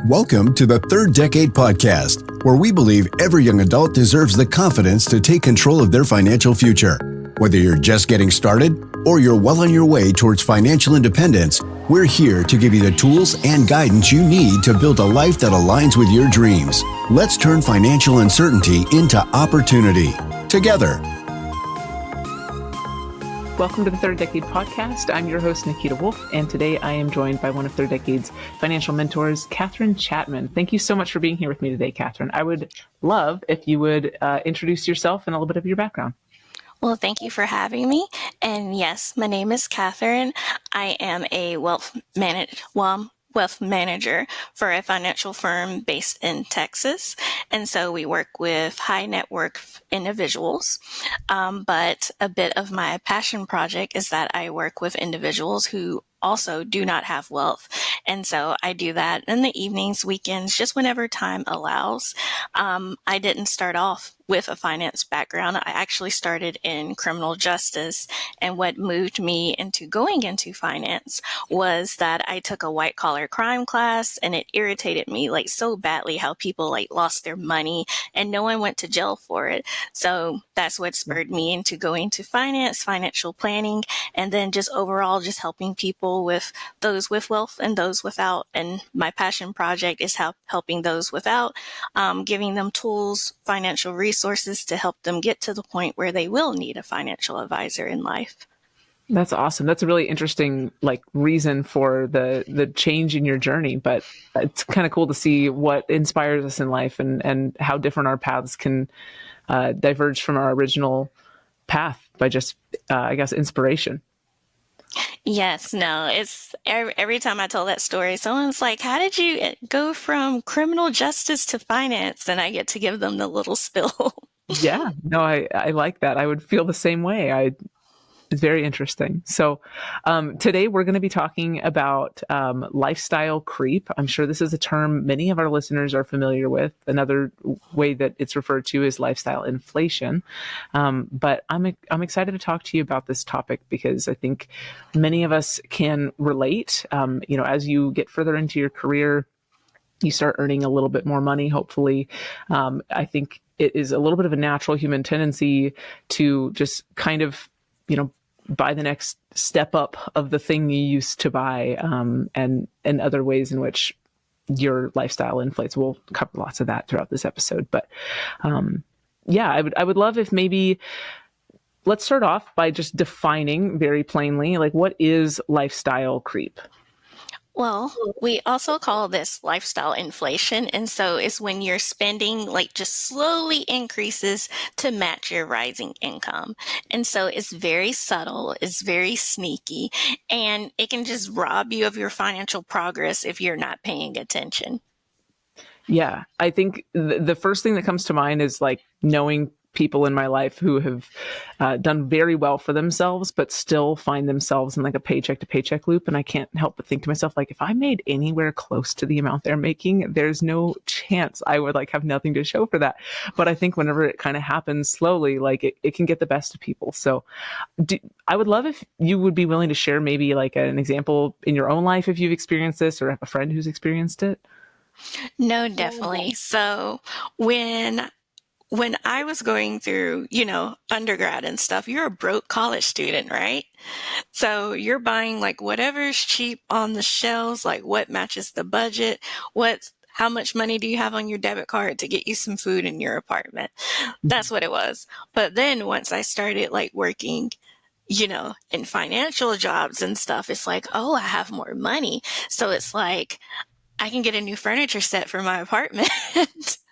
Welcome to the Third Decade Podcast, where we believe every young adult deserves the confidence to take control of their financial future. Whether you're just getting started or you're well on your way towards financial independence, we're here to give you the tools and guidance you need to build a life that aligns with your dreams. Let's turn financial uncertainty into opportunity together. Welcome to the Third Decade Podcast. I'm your host, Nikita Wolf, and today I am joined by one of Third Decade's financial mentors, Katherine Chatmon. Thank you so much for being here with me today, Katherine. I would love if you would introduce yourself and a little bit of your background. Well, thank you for having me. And yes, my name is Katherine. I am a wealth manager for a financial firm based in Texas. And so we work with high net worth individuals. But a bit of my passion project is that I work with individuals who also do not have wealth. And so I do that in the evenings, weekends, just whenever time allows. I didn't start off with a finance background. I actually started in criminal justice. And what moved me into going into finance was that I took a white collar crime class, and it irritated me like so badly how people like lost their money and no one went to jail for it. So that's what spurred me into going to finance, financial planning, and then just overall just helping people with those with wealth and those without. And my passion project is helping those without, giving them tools, financial resources to help them get to the point where they will need a financial advisor in life. That's awesome. That's a really interesting reason for the change in your journey, but it's kind of cool to see what inspires us in life and how different our paths can diverge from our original path by just, inspiration. Yes, no, it's every time I tell that story, someone's like, how did you go from criminal justice to finance? And I get to give them the little spill. Yeah, no, I like that. I would feel the same way. It's very interesting. So today we're going to be talking about lifestyle creep. I'm sure this is a term many of our listeners are familiar with. Another way that it's referred to is lifestyle inflation. But I'm excited to talk to you about this topic because I think many of us can relate. As you get further into your career, you start earning a little bit more money, hopefully. I think it is a little bit of a natural human tendency to just kind of, buy the next step up of the thing you used to buy, and other ways in which your lifestyle inflates. We'll cover lots of that throughout this episode. But I would love if maybe let's start off by just defining very plainly, what is lifestyle creep? Well, we also call this lifestyle inflation. And so it's when your spending just slowly increases to match your rising income. And so it's very subtle, it's very sneaky, and it can just rob you of your financial progress if you're not paying attention. Yeah, I think the first thing that comes to mind is knowing people in my life who have done very well for themselves, but still find themselves in a paycheck to paycheck loop. And I can't help but think to myself, if I made anywhere close to the amount they're making, there's no chance I would have nothing to show for that. But I think whenever it kind of happens slowly, it can get the best of people. So I would love if you would be willing to share maybe an example in your own life if you've experienced this or have a friend who's experienced it. No, definitely. So when I was going through, undergrad and stuff, you're a broke college student, right? So you're buying whatever's cheap on the shelves, what matches the budget, how much money do you have on your debit card to get you some food in your apartment? That's what it was. But then once I started working, in financial jobs and stuff, it's oh, I have more money. So it's I can get a new furniture set for my apartment.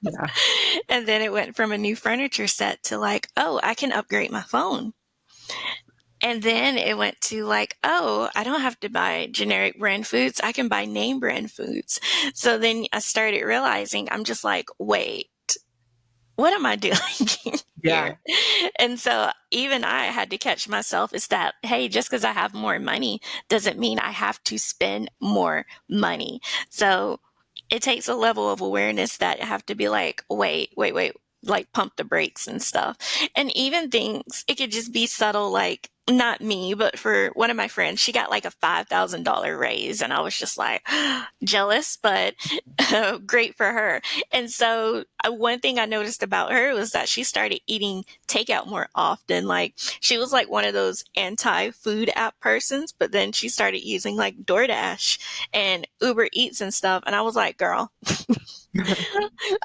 Yeah. And then it went from a new furniture set to oh, I can upgrade my phone. And then it went to oh, I don't have to buy generic brand foods. I can buy name brand foods. So then I started realizing I'm just wait, what am I doing here? Yeah. And so even I had to catch myself is that, hey, just because I have more money doesn't mean I have to spend more money. So it takes a level of awareness that I have to be wait, like pump the brakes and stuff. And even things, it could just be subtle, like not me, but for one of my friends, she got like a $5,000 raise. And I was just like jealous, but great for her. And so one thing I noticed about her was that she started eating takeout more often. Like she was like one of those anti-food app persons, but then she started using like DoorDash and Uber Eats and stuff. And I was like, girl,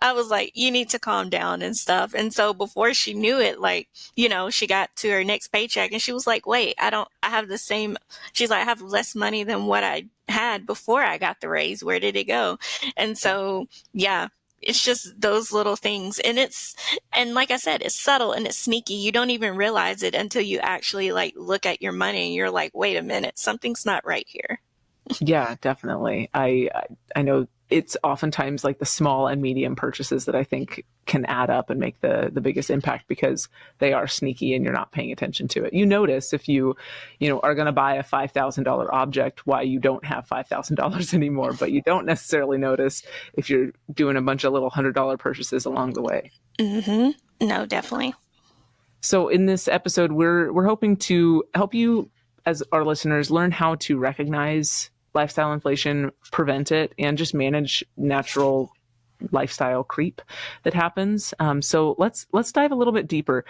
I was like, you need to calm down and stuff. And so before she knew it, like, she got to her next paycheck and she was like, wait, I have the same, she's like, I have less money than what I had before I got the raise. Where did it go? And so, yeah, it's just those little things. And like I said, it's subtle and it's sneaky. You don't even realize it until you actually like look at your money and you're like, wait a minute, something's not right here. Yeah, definitely. I know it's oftentimes like the small and medium purchases that I think can add up and make the biggest impact because they are sneaky and you're not paying attention to it. You notice if you are going to buy a $5,000 object, why you don't have $5,000 anymore, but you don't necessarily notice if you're doing a bunch of little $100 purchases along the way. Mm-hmm. No, definitely. So in this episode, we're hoping to help you as our listeners learn how to recognize lifestyle inflation, prevent it, and just manage natural lifestyle creep that happens. So let's dive a little bit deeper.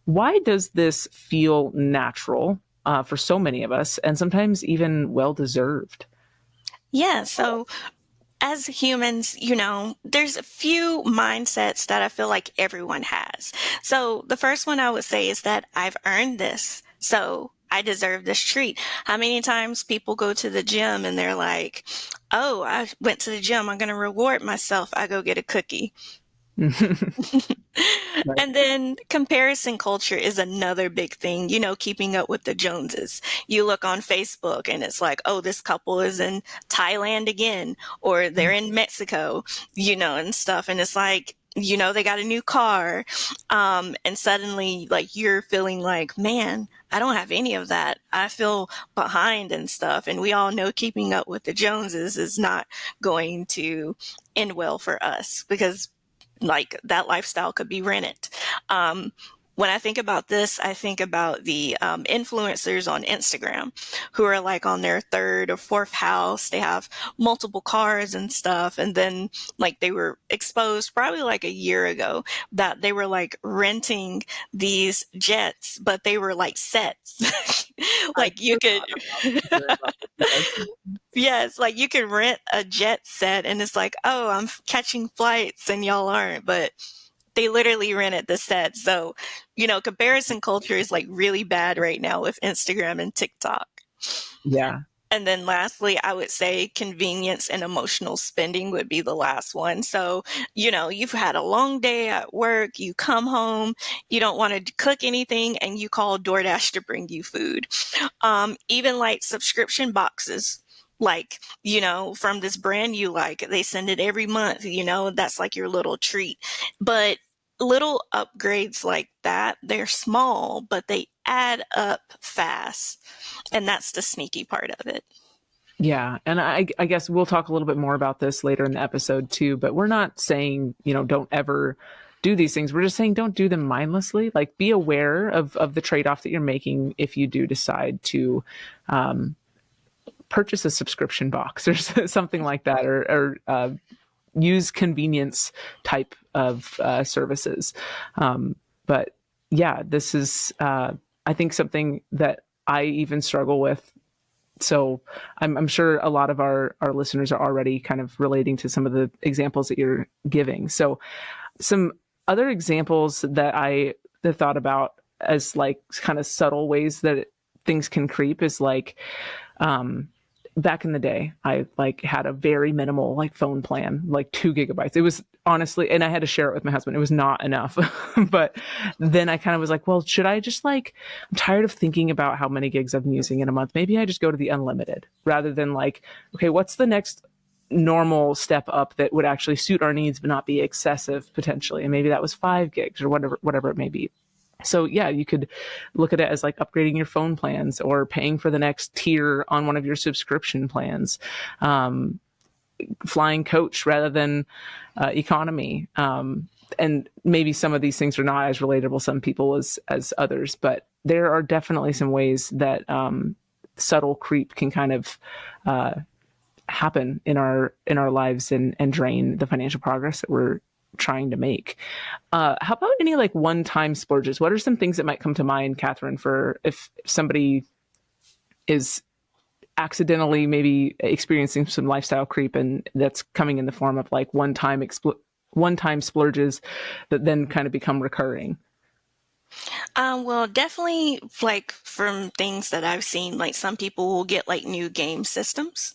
Why does this feel natural for so many of us, and sometimes even well-deserved? Yeah. So as humans, there's a few mindsets that I feel like everyone has. So the first one I would say is that I've earned this. So I deserve this treat. How many times people go to the gym and they're like, oh, I went to the gym. I'm going to reward myself. I go get a cookie. And then comparison culture is another big thing, keeping up with the Joneses. You look on Facebook and it's like, oh, this couple is in Thailand again, or they're in Mexico, and stuff. And it's like, they got a new car. And suddenly like you're feeling like, man, I don't have any of that. I feel behind and stuff. And we all know keeping up with the Joneses is not going to end well for us because like that lifestyle could be rented. When I think about this, I think about the influencers on Instagram who are like on their third or fourth house. They have multiple cars and stuff. And then like they were exposed probably like a year ago that they were like renting these jets, but they were like sets. Like you could, yes, like you could rent a jet set and it's like, oh, I'm catching flights and y'all aren't, but they literally rented the set. So, comparison culture is like really bad right now with Instagram and TikTok. Yeah. And then lastly, I would say convenience and emotional spending would be the last one. So, you've had a long day at work, you come home, you don't want to cook anything, and you call DoorDash to bring you food. Even like subscription boxes. Like, from this brand you like, they send it every month, that's like your little treat. But little upgrades like that, they're small, but they add up fast. And that's the sneaky part of it. Yeah. And I guess we'll talk a little bit more about this later in the episode too, but we're not saying, don't ever do these things. We're just saying don't do them mindlessly. Like be aware of the trade-off that you're making if you do decide to purchase a subscription box or something like that, or use convenience type of services. But yeah, this is, I think, something that I even struggle with. So I'm sure a lot of our listeners are already kind of relating to some of the examples that you're giving. So some other examples that I have thought about as like kind of subtle ways that things can creep is like, back in the day, I like had a very minimal like phone plan, like 2 gigabytes. It was honestly, and I had to share it with my husband. It was not enough. But then I kind of was like, well, should I just like, I'm tired of thinking about how many gigs I'm using in a month. Maybe I just go to the unlimited rather than like, okay, what's the next normal step up that would actually suit our needs, but not be excessive potentially. And maybe that was 5 gigs or whatever it may be. So yeah, you could look at it as like upgrading your phone plans or paying for the next tier on one of your subscription plans, flying coach rather than economy, and maybe some of these things are not as relatable to some people as others, but there are definitely some ways that subtle creep can kind of happen in our lives and drain the financial progress that we're trying to make. How about any like one-time splurges? What are some things that might come to mind, Catherine, for if somebody is accidentally maybe experiencing some lifestyle creep and that's coming in the form of like one-time splurges that then kind of become recurring? Well, definitely like from things that I've seen, like some people will get like new game systems.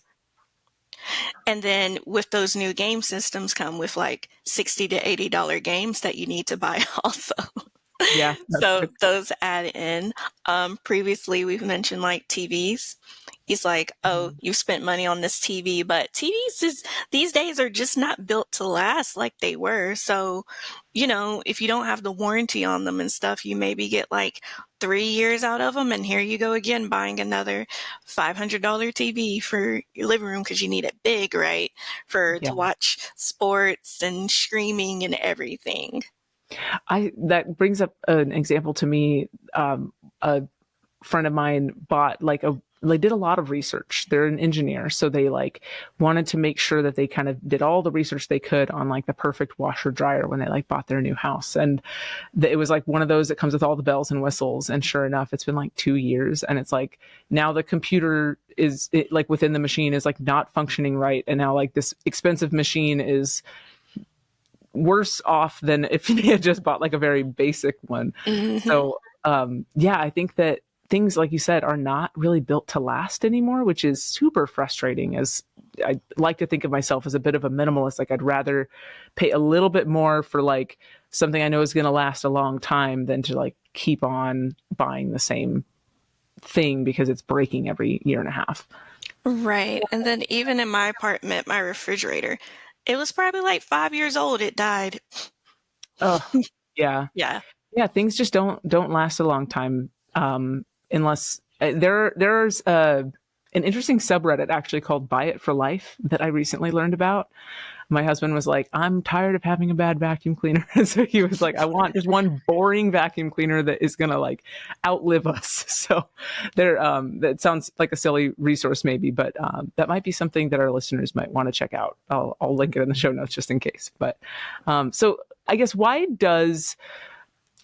And then with those new game systems come with like $60 to $80 games that you need to buy also. Yeah. So those add in. Previously, we've mentioned like TVs. He's like, oh, you spent money on this TV, but these days are just not built to last like they were. So, if you don't have the warranty on them and stuff, you maybe get like 3 years out of them. And here you go again, buying another $500 TV for your living room because you need it big, right? To watch sports and streaming and everything. That brings up an example to me. A friend of mine bought they did a lot of research. They're an engineer, so they like wanted to make sure that they kind of did all the research they could on like the perfect washer dryer when they like bought their new house. And it was like one of those that comes with all the bells and whistles. And sure enough, it's been like 2 years, and it's like now the computer like within the machine is like not functioning right, and now like this expensive machine is worse off than if they had just bought like a very basic one. Mm-hmm. So I think that things, like you said, are not really built to last anymore, which is super frustrating, as I like to think of myself as a bit of a minimalist. Like I'd rather pay a little bit more for like something I know is going to last a long time than to like keep on buying the same thing because it's breaking every year and a half. Right. And then even in my apartment, my refrigerator, it was probably like 5 years old. It died. Oh, yeah. Yeah. Yeah. Things just don't last a long time. Unless there's an interesting subreddit actually called Buy It for Life that I recently learned about. My husband was like, I'm tired of having a bad vacuum cleaner. So he was like, I want just one boring vacuum cleaner that is going to like outlive us. So that sounds like a silly resource maybe, but that might be something that our listeners might want to check out. I'll link it in the show notes just in case. But so I guess, why does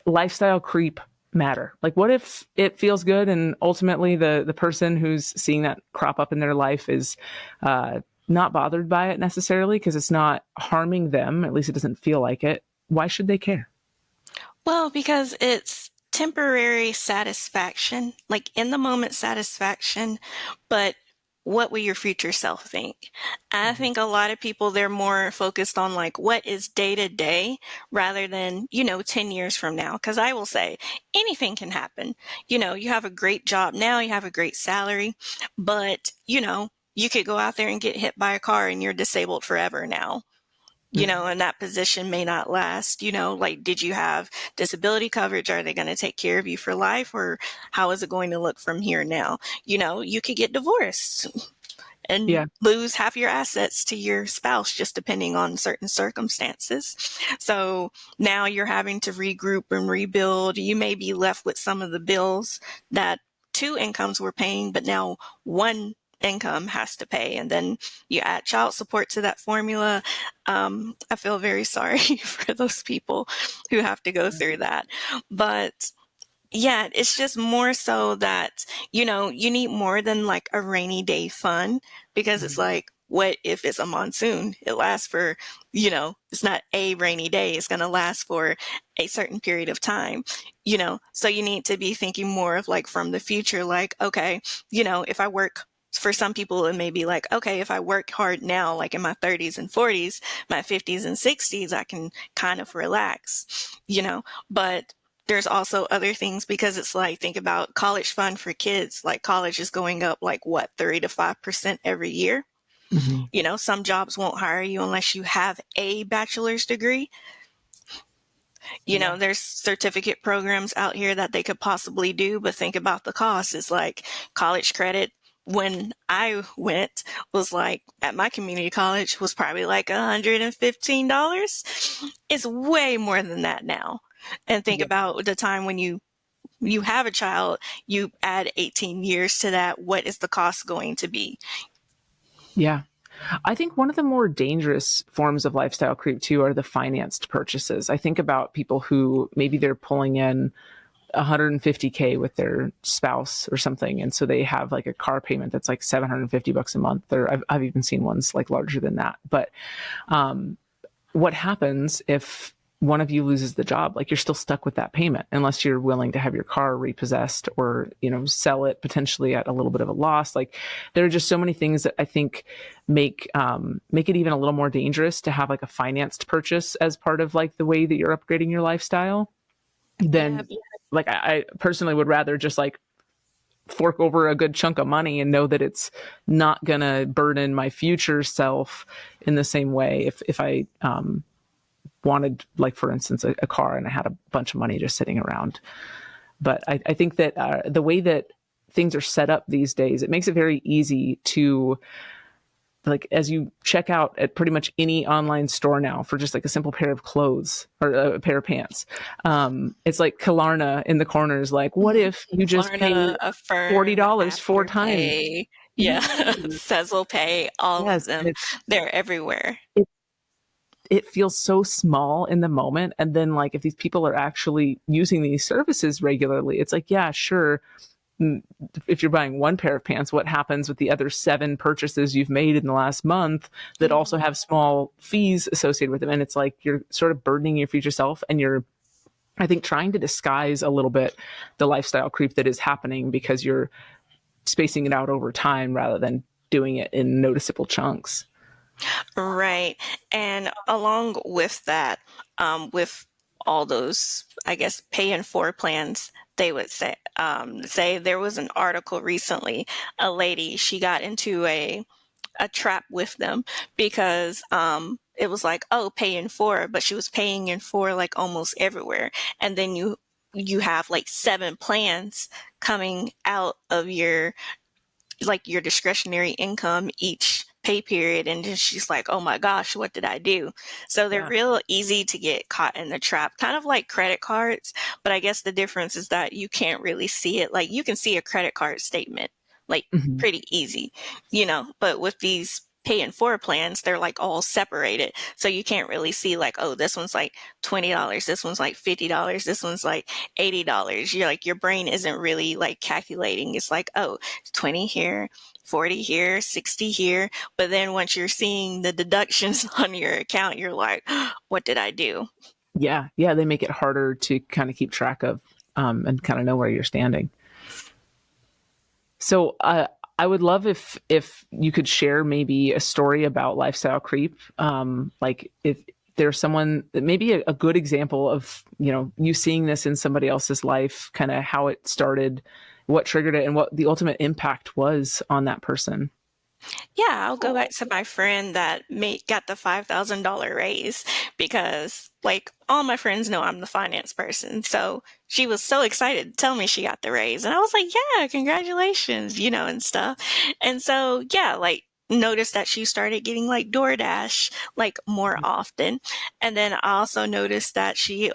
lifestyle creep matter? Like, what if it feels good and ultimately the person who's seeing that crop up in their life is not bothered by it necessarily because it's not harming them, at least it doesn't feel like it? Why should they care? Well, because it's temporary satisfaction, like in the moment satisfaction, but what will your future self think? I think a lot of people, they're more focused on like what is day to day rather than, 10 years from now. Because I will say anything can happen. You have a great job now, you have a great salary, but, you could go out there and get hit by a car and you're disabled forever now. And that position may not last, like, did you have disability coverage? Are they going to take care of you for life, or how is it going to look from here now? You could get divorced and lose half your assets to your spouse, just depending on certain circumstances. So now you're having to regroup and rebuild. You may be left with some of the bills that 2 incomes were paying, but now 1 income has to pay, and then you add child support to that formula. I feel very sorry for those people who have to go through that. But yeah, it's just more so that, you need more than like a rainy day fund, because it's like, what if it's a monsoon? It lasts for, it's not a rainy day. It's going to last for a certain period of time, so you need to be thinking more of like from the future, like, okay, if I work, for some people, it may be like, okay, if I work hard now, like in my 30s and 40s, my 50s and 60s, I can kind of relax, but there's also other things, because it's like, think about college fund for kids. Like college is going up like what, 3 to 5% every year. Mm-hmm. Some jobs won't hire you unless you have a bachelor's degree. There's certificate programs out here that they could possibly do, but think about the cost. It's like college credit, when I went was like at my community college was probably like $115. It's way more than that now. And think Yeah. about the time when you have a child, you add 18 years to that. What is the cost going to be? Yeah. I think one of the more dangerous forms of lifestyle creep too are the financed purchases. I think about people who maybe they're pulling in 150K with their spouse or something, and so they have like a car payment that's like $750 a month. Or I've even seen ones like larger than that. But what happens if one of you loses the job? Like, you're still stuck with that payment unless you're willing to have your car repossessed or, sell it potentially at a little bit of a loss. Like, there are just so many things that I think make it even a little more dangerous to have like a financed purchase as part of like the way that you're upgrading your lifestyle. Then, like, I personally would rather just like fork over a good chunk of money and know that it's not gonna burden my future self in the same way if I wanted, like, for instance, a car and I had a bunch of money just sitting around. But I think that the way that things are set up these days, it makes it very easy to, like, as you check out at pretty much any online store now for just like a simple pair of clothes or a pair of pants, it's like Klarna in the corners. Like, what if you just Klarna, pay Affirm, $40 4 times? Afterpay, yeah, Sezzle Pay, all of Yes, them. They're everywhere. it feels so small in the moment. And then, like, if these people are actually using these services regularly, it's like, yeah, sure. If you're buying one pair of pants, what happens with the other 7 purchases you've made in the last month that also have small fees associated with them? And it's like you're sort of burdening your future self, and you're, I think, trying to disguise a little bit the lifestyle creep that is happening because you're spacing it out over time rather than doing it in noticeable chunks. Right. And along with that, with all those, I guess, pay in 4 plans, they would say there was an article recently, a lady, she got into a trap with them because it was like, oh, pay in 4, but she was paying in 4 like almost everywhere. And then you have like 7 plans coming out of your discretionary income each pay period. And then she's like, oh my gosh, what did I do? So they're real easy to get caught in the trap, kind of like credit cards. But I guess the difference is that you can't really see it. Like, you can see a credit card statement, like, pretty easy, but with these pay in 4 plans, they're like all separated. So you can't really see like, oh, this one's like $20. This one's like $50. This one's like $80. You're like, your brain isn't really like calculating. It's like, oh, 20 here, 40 here, 60 here. But then once you're seeing the deductions on your account, you're like, what did I do? Yeah. They make it harder to kind of keep track of and kind of know where you're standing. So I would love if you could share maybe a story about lifestyle creep. Like, if there's someone that maybe a good example of, you seeing this in somebody else's life, kind of how it started, what triggered it, and what the ultimate impact was on that person. Yeah, I'll go back to my friend that got the $5,000 raise because, like, all my friends know I'm the finance person. So she was so excited to tell me she got the raise. And I was like, yeah, congratulations, and stuff. And so, yeah, like, noticed that she started getting like DoorDash like more often. And then I also noticed that she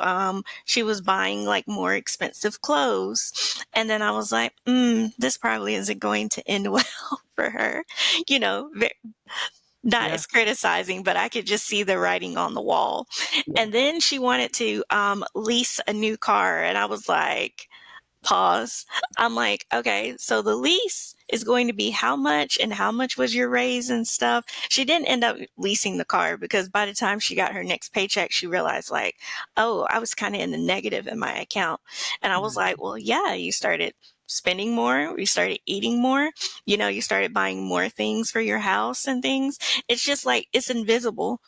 was buying like more expensive clothes. And then I was like, this probably isn't going to end well for her, not as criticizing, but I could just see the writing on the wall. And then she wanted to lease a new car. And I was like, pause. I'm like, okay, so the lease is going to be how much, and how much was your raise and stuff? She didn't end up leasing the car because by the time she got her next paycheck, she realized like, oh, I was kind of in the negative in my account. And I was like, well, yeah, you started spending more, you started eating more, you started buying more things for your house and things. It's just like, it's invisible.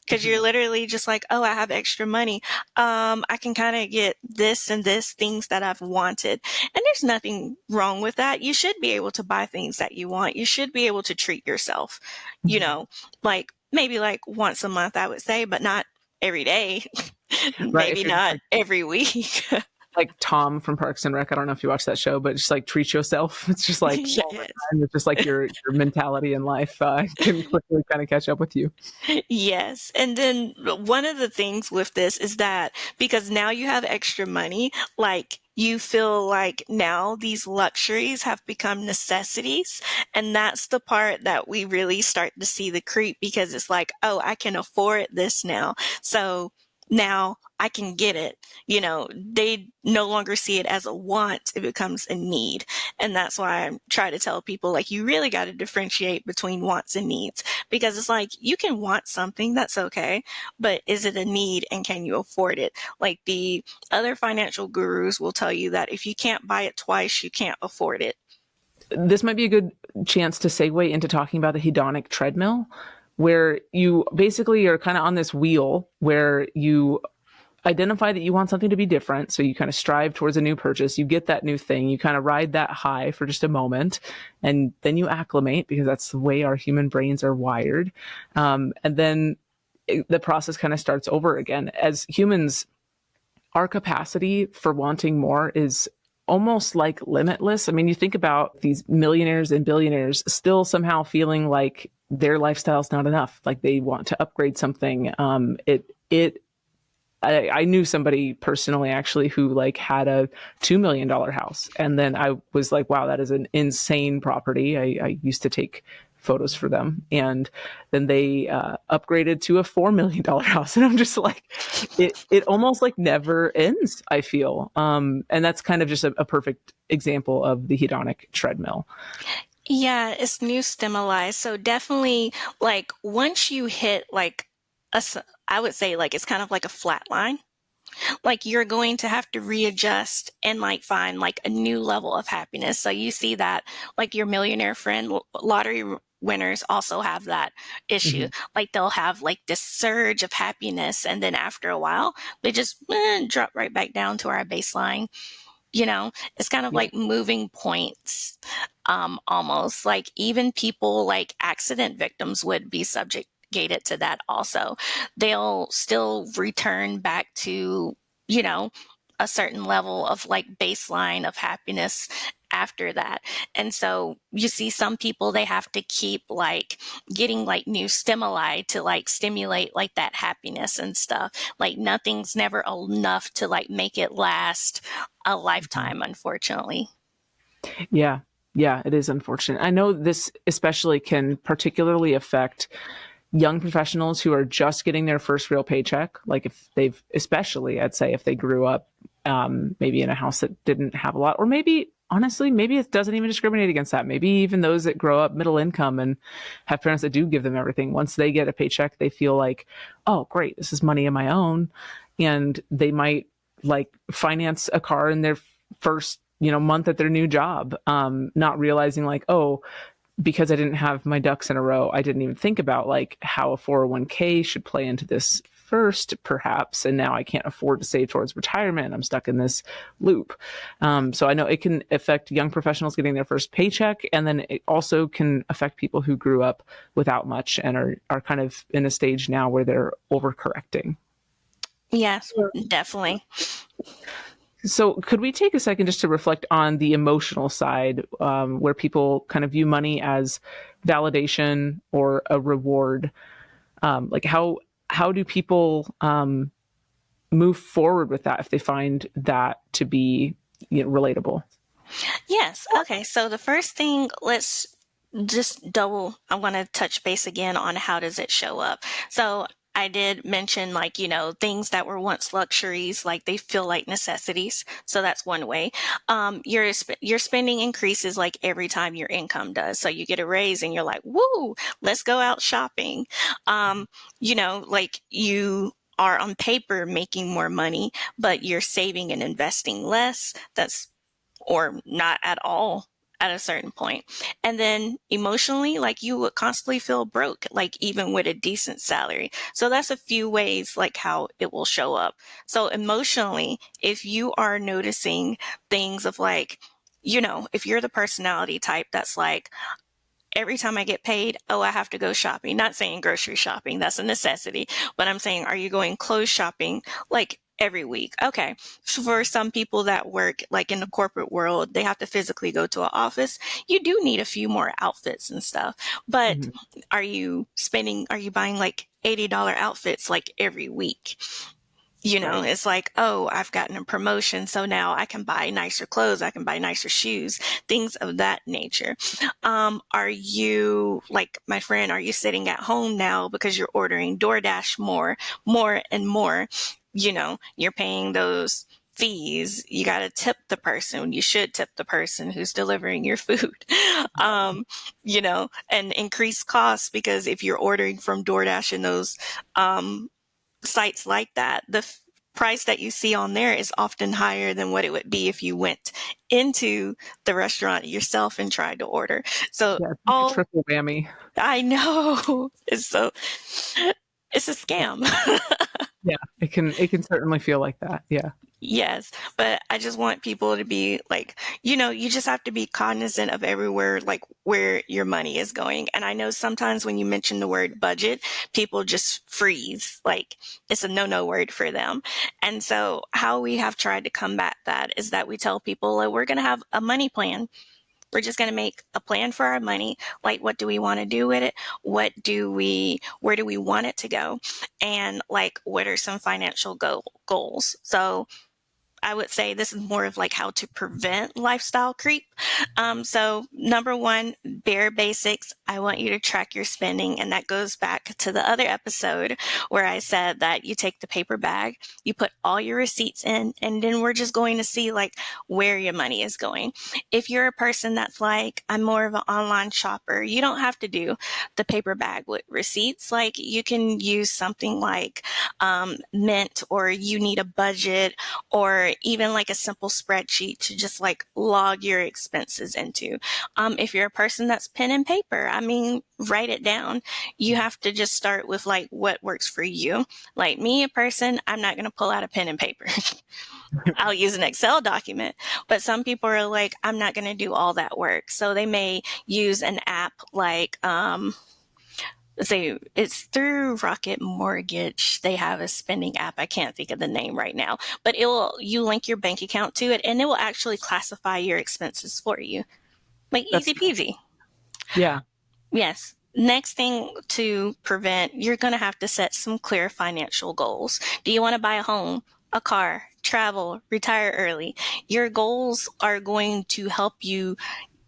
Because you're literally just like, oh, I have extra money. I can kind of get this and this things that I've wanted. And there's nothing wrong with that. You should be able to buy things that you want. You should be able to treat yourself, like maybe like once a month, I would say, but not every day. Maybe not every week. like Tom from Parks and Rec. I don't know if you watch that show, but just like treat yourself. It's just like all the Yes. time. It's just like your mentality in life can quickly kind of catch up with you. Yes. And then one of the things with this is that because now you have extra money, like you feel like now these luxuries have become necessities. And that's the part that we really start to see the creep, because it's like, oh, I can afford this now. So now I can get it. They no longer see it as a want, it becomes a need. And that's why I try to tell people, like, you really got to differentiate between wants and needs, because it's like you can want something, that's okay, but is it a need and can you afford it? Like the other financial gurus will tell you that if you can't buy it twice, you can't afford it. This might be a good chance to segue into talking about the hedonic treadmill, where you basically are kind of on this wheel where you identify that you want something to be different. So you kind of strive towards a new purchase. You get that new thing. You kind of ride that high for just a moment, and then you acclimate, because that's the way our human brains are wired. And then the process kind of starts over again. As humans, our capacity for wanting more is almost like limitless. I mean, you think about these millionaires and billionaires still somehow feeling like their lifestyle's not enough. Like they want to upgrade something. I knew somebody personally actually who like had a $2 million house. And then I was like, wow, that is an insane property. I used to take photos for them. And then they upgraded to a $4 million house. And I'm just like, it almost like never ends, I feel. And that's kind of just a perfect example of the hedonic treadmill. Yeah, it's new stimuli. So definitely, like once you hit like I would say like it's kind of like a flat line. Like you're going to have to readjust and like find like a new level of happiness. So you see that like your millionaire friend, lottery winners also have that issue. Mm-hmm. Like they'll have like this surge of happiness, and then after a while they just drop right back down to our baseline. It's kind of Yeah. like moving points. Almost like even people like accident victims would be subjugated to that also. They'll still return back to, a certain level of like baseline of happiness after that. And so you see some people, they have to keep like getting like new stimuli to like stimulate like that happiness and stuff. Like nothing's never enough to like make it last a lifetime, unfortunately. Yeah. Yeah, it is unfortunate. I know this especially can particularly affect young professionals who are just getting their first real paycheck. Like if they've, especially, I'd say if they grew up maybe in a house that didn't have a lot, or maybe honestly, maybe it doesn't even discriminate against that. Maybe even those that grow up middle income and have parents that do give them everything. Once they get a paycheck, they feel like, oh, great, this is money of my own. And they might like finance a car in their first month at their new job, not realizing like, oh, because I didn't have my ducks in a row, I didn't even think about like how a 401k should play into this first, perhaps. And now I can't afford to save towards retirement. I'm stuck in this loop. So I know it can affect young professionals getting their first paycheck. And then it also can affect people who grew up without much and are kind of in a stage now where they're overcorrecting. Yes, definitely. So could we take a second just to reflect on the emotional side, where people kind of view money as validation or a reward? Like how do people move forward with that if they find that to be relatable? Yes. Okay. So the first thing, let's just I want to touch base again on how does it show up. So I did mention like, things that were once luxuries, like they feel like necessities. So that's one way. Your spending increases like every time your income does. So you get a raise and you're like, woo, let's go out shopping. Like you are on paper making more money, but you're saving and investing less. Or not at all at a certain point. And then emotionally, like you would constantly feel broke, like even with a decent salary. So that's a few ways like how it will show up. So emotionally, if you are noticing things of like, if you're the personality type that's like, every time I get paid, oh, I have to go shopping. Not saying grocery shopping, that's a necessity, but I'm saying, are you going clothes shopping like Every week. Okay. For some people that work like in the corporate world, they have to physically go to an office. You do need a few more outfits and stuff. But are you buying like $80 outfits like every week? Right. It's like, oh, I've gotten a promotion, so now I can buy nicer clothes, I can buy nicer shoes, things of that nature. Are you, like my friend, are you sitting at home now because you're ordering DoorDash more and more? You're paying those fees. You got to tip the person. You should tip the person who's delivering your food. And increase costs, because if you're ordering from DoorDash and those, sites like that, the price that you see on there is often higher than what it would be if you went into the restaurant yourself and tried to order. So Yeah, it's like a triple whammy. I know. It's a scam. Yeah, it can certainly feel like that. Yeah. Yes, but I just want people to be like, you just have to be cognizant of everywhere, like where your money is going. And I know sometimes when you mention the word budget, people just freeze, like it's a no word for them. And so how we have tried to combat that is that we tell people, like, we're going to have a money plan. We're just going to make a plan for our money. Like, what do we want to do with it? Where do we want it to go? And like, what are some financial goals? So I would say this is more of like how to prevent lifestyle creep. So number one, bare basics. I want you to track your spending. And that goes back to the other episode where I said that you take the paper bag, you put all your receipts in, and then we're just going to see like where your money is going. If you're a person that's like, I'm more of an online shopper, you don't have to do the paper bag with receipts. Like, you can use something like Mint, or you need a budget, or even like a simple spreadsheet to just like log your expenses into. If you're a person that's pen and paper, write it down. You have to just start with like what works for you. Like me, a person, I'm not going to pull out a pen and paper. I'll use an Excel document, but some people are like, I'm not going to do all that work. So they may use an app like, say it's through Rocket Mortgage. They have a spending app. I can't think of the name right now, but you link your bank account to it and it will actually classify your expenses for you. Like, easy peasy. Yeah. Yes. Next thing to prevent, you're going to have to set some clear financial goals. Do you want to buy a home, a car, travel, retire early? Your goals are going to help you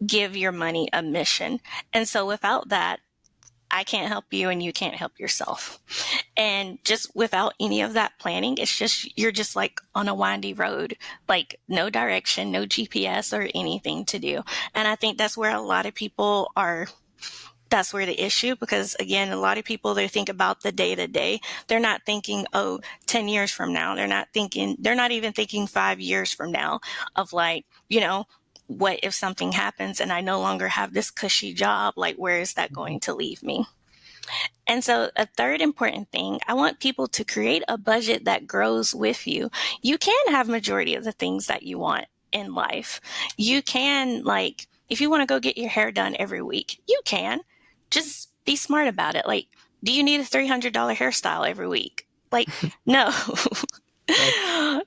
give your money a mission. And so without that, I can't help you and you can't help yourself. And just without any of that planning, you're just like on a windy road, like no direction, no GPS or anything to do. And I think that's where a lot of people are. That's where the issue, because again, a lot of people, they think about the day to day. They're not thinking, 10 years from now. They're not even thinking 5 years from now of like, what if something happens and I no longer have this cushy job? Like, where is that going to leave me? And so a third important thing, I want people to create a budget that grows with you. You can have majority of the things that you want in life. You can, like, if you want to go get your hair done every week, you can. Just be smart about it. Like, do you need a $300 hairstyle every week? Like, no.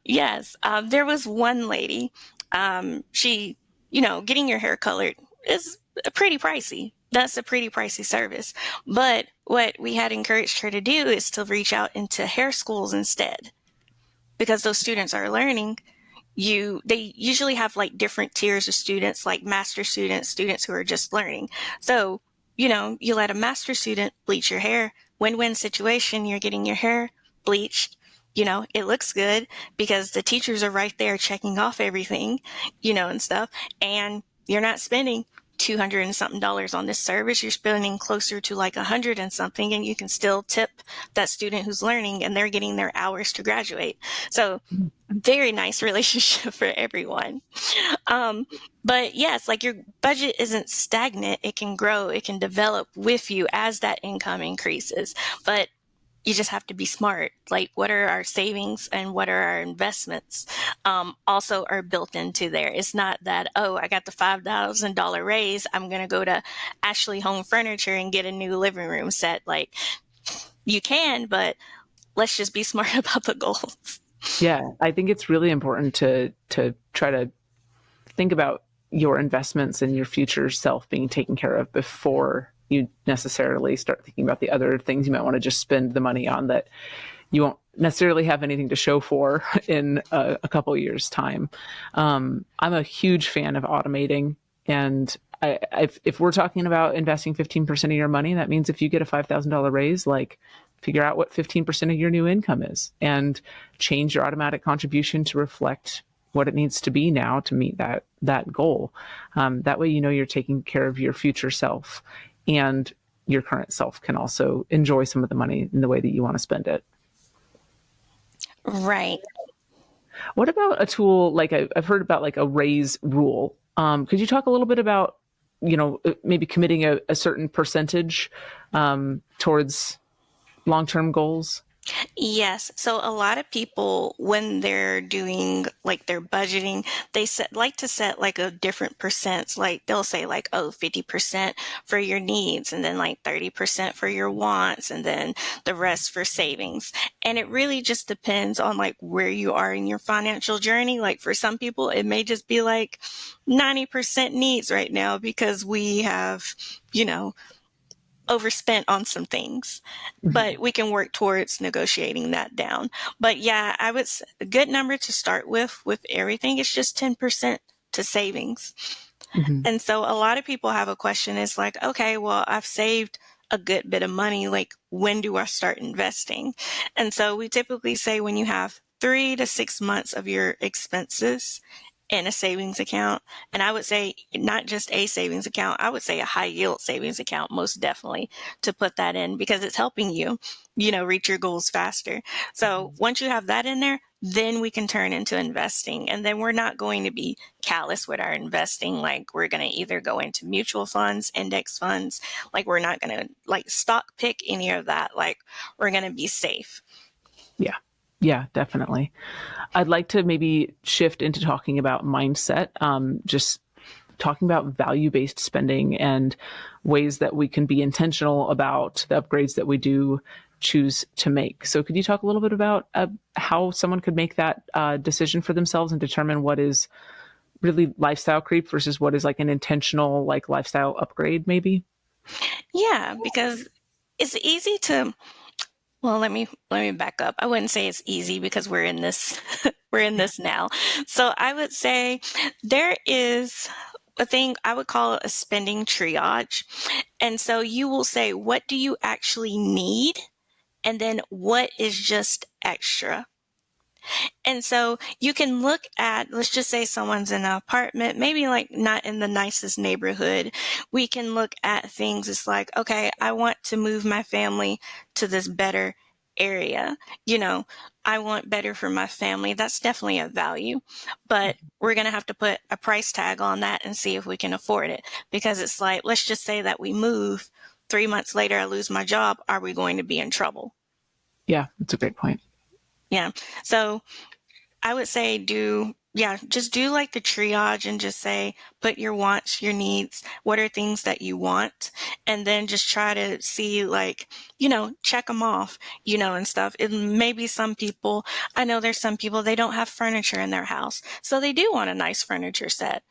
Yes. There was one lady, she, getting your hair colored is pretty pricey. That's a pretty pricey service. But what we had encouraged her to do is to reach out into hair schools instead, because those students are learning. They usually have like different tiers of students, like master students who are just learning. So, you let a master student bleach your hair, win-win situation. You're getting your hair bleached. It looks good because the teachers are right there checking off everything, and stuff. And you're not spending $200 and something on this service. You're spending closer to like $100 and something, and you can still tip that student who's learning, and they're getting their hours to graduate. So very nice relationship for everyone. But yes, like, your budget isn't stagnant. It can grow. It can develop with you as that income increases. But you just have to be smart. Like, what are our savings and what are our investments also are built into there. It's not that, I got the $5,000 raise, I'm going to go to Ashley Home Furniture and get a new living room set. Like, you can, but let's just be smart about the goals. Yeah, I think it's really important to try to think about your investments and your future self being taken care of before you necessarily start thinking about the other things you might want to just spend the money on that you won't necessarily have anything to show for in a couple of years' time. I'm a huge fan of automating, and if we're talking about investing 15% of your money, that means if you get a $5,000 raise, like figure out what 15% of your new income is and change your automatic contribution to reflect what it needs to be now to meet that goal. That way, you know, you're taking care of your future self, and your current self can also enjoy some of the money in the way that you want to spend it. Right. What about a tool like I've heard about like a raise rule? Could you talk a little bit about, you know, maybe committing a certain percentage towards long-term goals? Yes. So a lot of people, when they're doing like their budgeting, they like to set like a different percents. Like they'll say like, oh, 50% for your needs, and then like 30% for your wants, and then the rest for savings. And it really just depends on like where you are in your financial journey. Like for some people, it may just be like 90% needs right now because we have, you know, overspent on some things, but we can work towards negotiating that down. But yeah, a good number to start with everything is just 10% to savings. Mm-hmm. And so a lot of people have a question is like, okay, well, I've saved a good bit of money. Like, when do I start investing? And so we typically say when you have 3 to 6 months of your expenses in a savings account. And I would say not just a savings account, I would say a high yield savings account, most definitely, to put that in because it's helping you, you know, reach your goals faster. So once you have that in there, then we can turn into investing. And then we're not going to be callous with our investing. Like we're going to either go into mutual funds, index funds. Like we're not going to like stock pick any of that. Like we're going to be safe. Yeah. Yeah, definitely. I'd like to maybe shift into talking about mindset, just talking about value-based spending and ways that we can be intentional about the upgrades that we do choose to make. So could you talk a little bit about how someone could make that decision for themselves and determine what is really lifestyle creep versus what is like an intentional like lifestyle upgrade maybe? Yeah, because it's easy to, well, let me back up. I wouldn't say it's easy because we're in this we're in this now. So I would say there is a thing I would call it a spending triage. And so you will say, what do you actually need? And then what is just extra? And so you can look at, let's just say someone's in an apartment, maybe like not in the nicest neighborhood. We can look at things. It's like, okay, I want to move my family to this better area. You know, I want better for my family. That's definitely a value, but we're going to have to put a price tag on that and see if we can afford it. Because it's like, let's just say that we move 3 months later, I lose my job. Are we going to be in trouble? Yeah, that's a great point. Yeah. So I would say just do like the triage and just say, put your wants, your needs, what are things that you want? And then just try to see like, you know, check them off, you know, and stuff. It may be some people, I know there's some people, they don't have furniture in their house. So they do want a nice furniture set.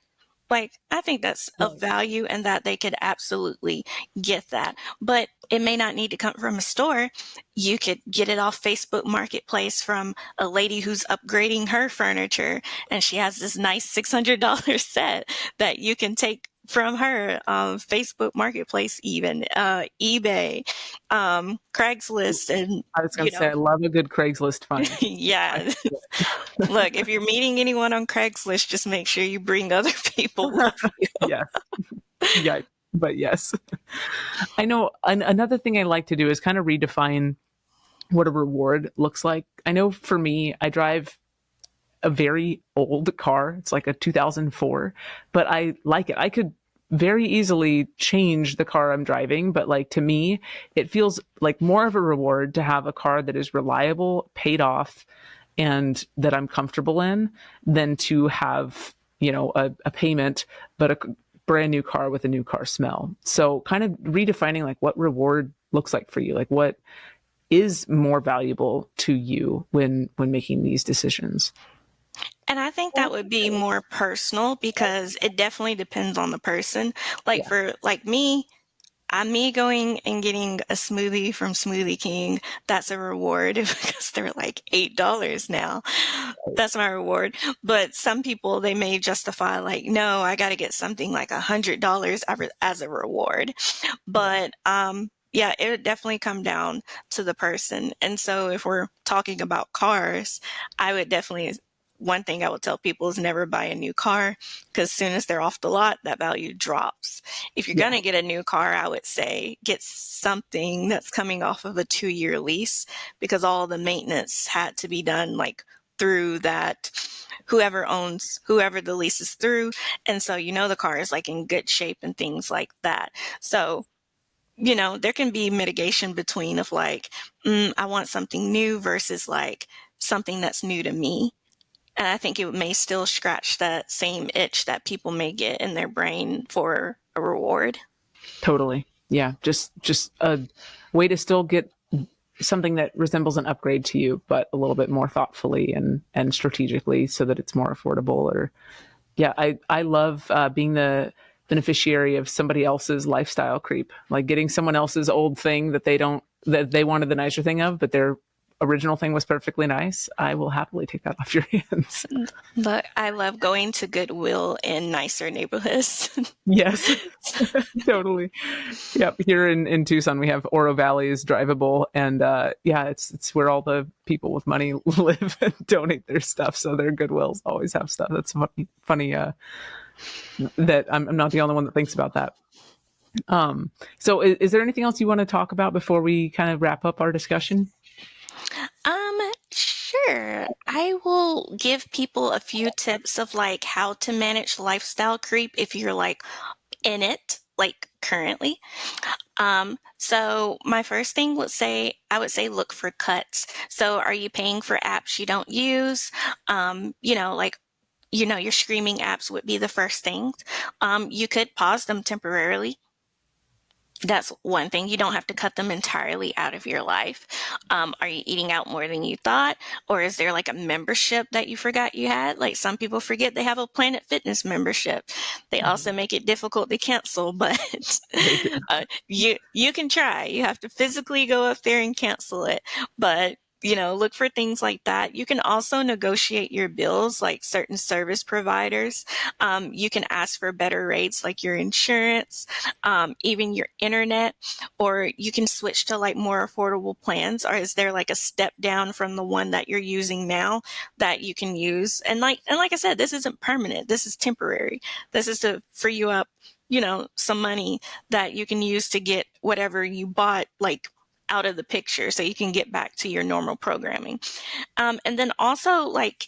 Like, I think that's of value and that they could absolutely get that. But it may not need to come from a store. You could get it off Facebook Marketplace from a lady who's upgrading her furniture, and she has this nice $600 set that you can take from her, Facebook Marketplace, even eBay, Craigslist, and I was going to say, I love a good Craigslist find. yeah. Look, if you're meeting anyone on Craigslist, just make sure you bring other people with you. Yes. Yeah, but yes. I know another thing I like to do is kind of redefine what a reward looks like. I know for me, I drive a very old car. It's like a 2004, but I like it. I could very easily change the car I'm driving, but like to me, it feels like more of a reward to have a car that is reliable, paid off, and that I'm comfortable in than to have, you know, a payment, but a brand new car with a new car smell. So kind of redefining like what reward looks like for you. Like what is more valuable to you when making these decisions? And I think that would be more personal because it definitely depends on the person. Like for like me, me going and getting a smoothie from Smoothie King, that's a reward because they're like $8 now. That's my reward. But some people, they may justify like, no, I got to get something like $100 as a reward. But yeah, it would definitely come down to the person. And so if we're talking about cars, I would definitely, one thing I would tell people is never buy a new car because as soon as they're off the lot, that value drops. If you're going to get a new car, I would say get something that's coming off of a 2-year lease because all the maintenance had to be done like through that whoever the lease is through. And so, the car is like in good shape and things like that. So, there can be mitigation between of like, I want something new versus like something that's new to me. And I think it may still scratch that same itch that people may get in their brain for a reward. Totally. Yeah. Just a way to still get something that resembles an upgrade to you, but a little bit more thoughtfully and strategically so that it's more affordable. Or yeah, I love being the beneficiary of somebody else's lifestyle creep, like getting someone else's old thing that they wanted the nicer thing of, but their original thing was perfectly nice. I will happily take that off your hands. But I love going to Goodwill in nicer neighborhoods. Yes, totally. Yep. Here in Tucson, we have Oro Valley is drivable, and it's where all the people with money live and donate their stuff. So their Goodwills always have stuff. That's funny. That I'm not the only one that thinks about that. So is there anything else you want to talk about before we kind of wrap up our discussion? Sure. I will give people a few tips of like how to manage lifestyle creep if you're like in it, like currently. So my first thing I would say look for cuts. So are you paying for apps you don't use? Your streaming apps would be the first thing. You could pause them temporarily. That's one thing. You don't have to cut them entirely out of your life. Are you eating out more than you thought? Or is there like a membership that you forgot you had? Like some people forget they have a Planet Fitness membership. They also make it difficult to cancel, but you can try. You have to physically go up there and cancel it. But look for things like that. You can also negotiate your bills, like certain service providers. You can ask for better rates, like your insurance, even your internet, or you can switch to like more affordable plans. Or is there like a step down from the one that you're using now that you can use? And like I said, this isn't permanent. This is temporary. This is to free you up, some money that you can use to get whatever you bought, like out of the picture so you can get back to your normal programming. And then also like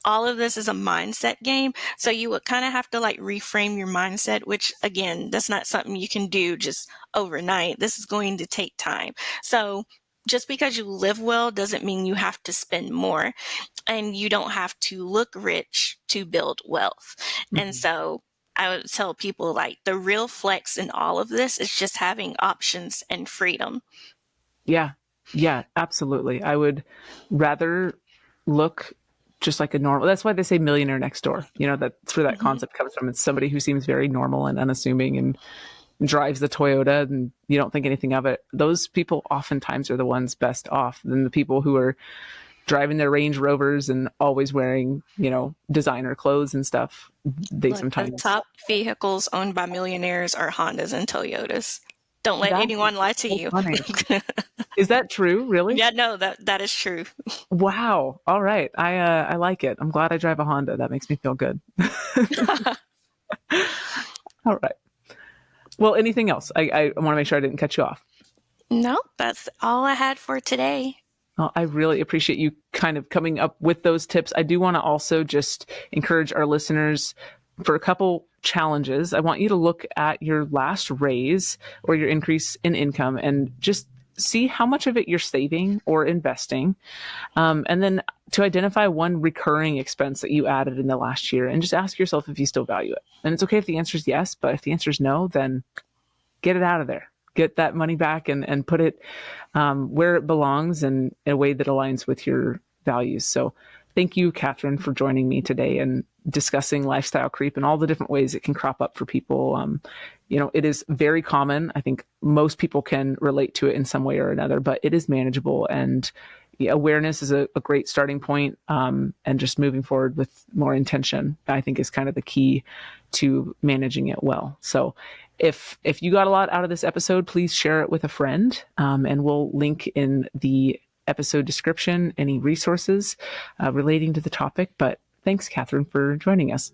all of this is a mindset game. So you would kind of have to like reframe your mindset, which again, that's not something you can do just overnight. This is going to take time. So just because you live well doesn't mean you have to spend more, and you don't have to look rich to build wealth. Mm-hmm. And so I would tell people like the real flex in all of this is just having options and freedom. Yeah, absolutely. I would rather look just like a normal. That's why they say millionaire next door. That's where that concept comes from. It's somebody who seems very normal and unassuming and drives the Toyota and you don't think anything of it. Those people oftentimes are the ones best off than the people who are driving their Range Rovers and always wearing, designer clothes and stuff. The top vehicles owned by millionaires are Hondas and Toyotas. Don't let anyone lie to you. Is that true? Really? Yeah, no, that is true. Wow. All right. I like it. I'm glad I drive a Honda. That makes me feel good. All right. Well, anything else? I want to make sure I didn't cut you off. No, that's all I had for today. Well, I really appreciate you kind of coming up with those tips. I do want to also just encourage our listeners for a couple challenges. I want you to look at your last raise or your increase in income and just see how much of it you're saving or investing. And then to identify one recurring expense that you added in the last year and just ask yourself if you still value it. And it's okay if the answer is yes, but if the answer is no, then get it out of there. get that money back and put it where it belongs and in a way that aligns with your values. So thank you, Katherine, for joining me today and discussing lifestyle creep and all the different ways it can crop up for people. It is very common. I think most people can relate to it in some way or another, but it is manageable, and awareness is a great starting point. And just moving forward with more intention, I think, is kind of the key to managing it well. So if you got a lot out of this episode, please share it with a friend, and we'll link in the episode description any resources relating to the topic. But thanks, Katherine, for joining us.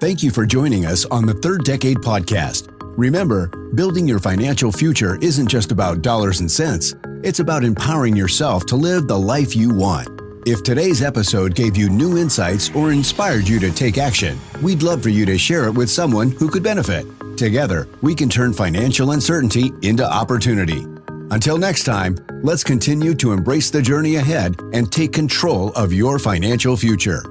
Thank you for joining us on the Third Decade Podcast. Remember, building your financial future isn't just about dollars and cents. It's about empowering yourself to live the life you want. If today's episode gave you new insights or inspired you to take action, we'd love for you to share it with someone who could benefit. Together, we can turn financial uncertainty into opportunity. Until next time, let's continue to embrace the journey ahead and take control of your financial future.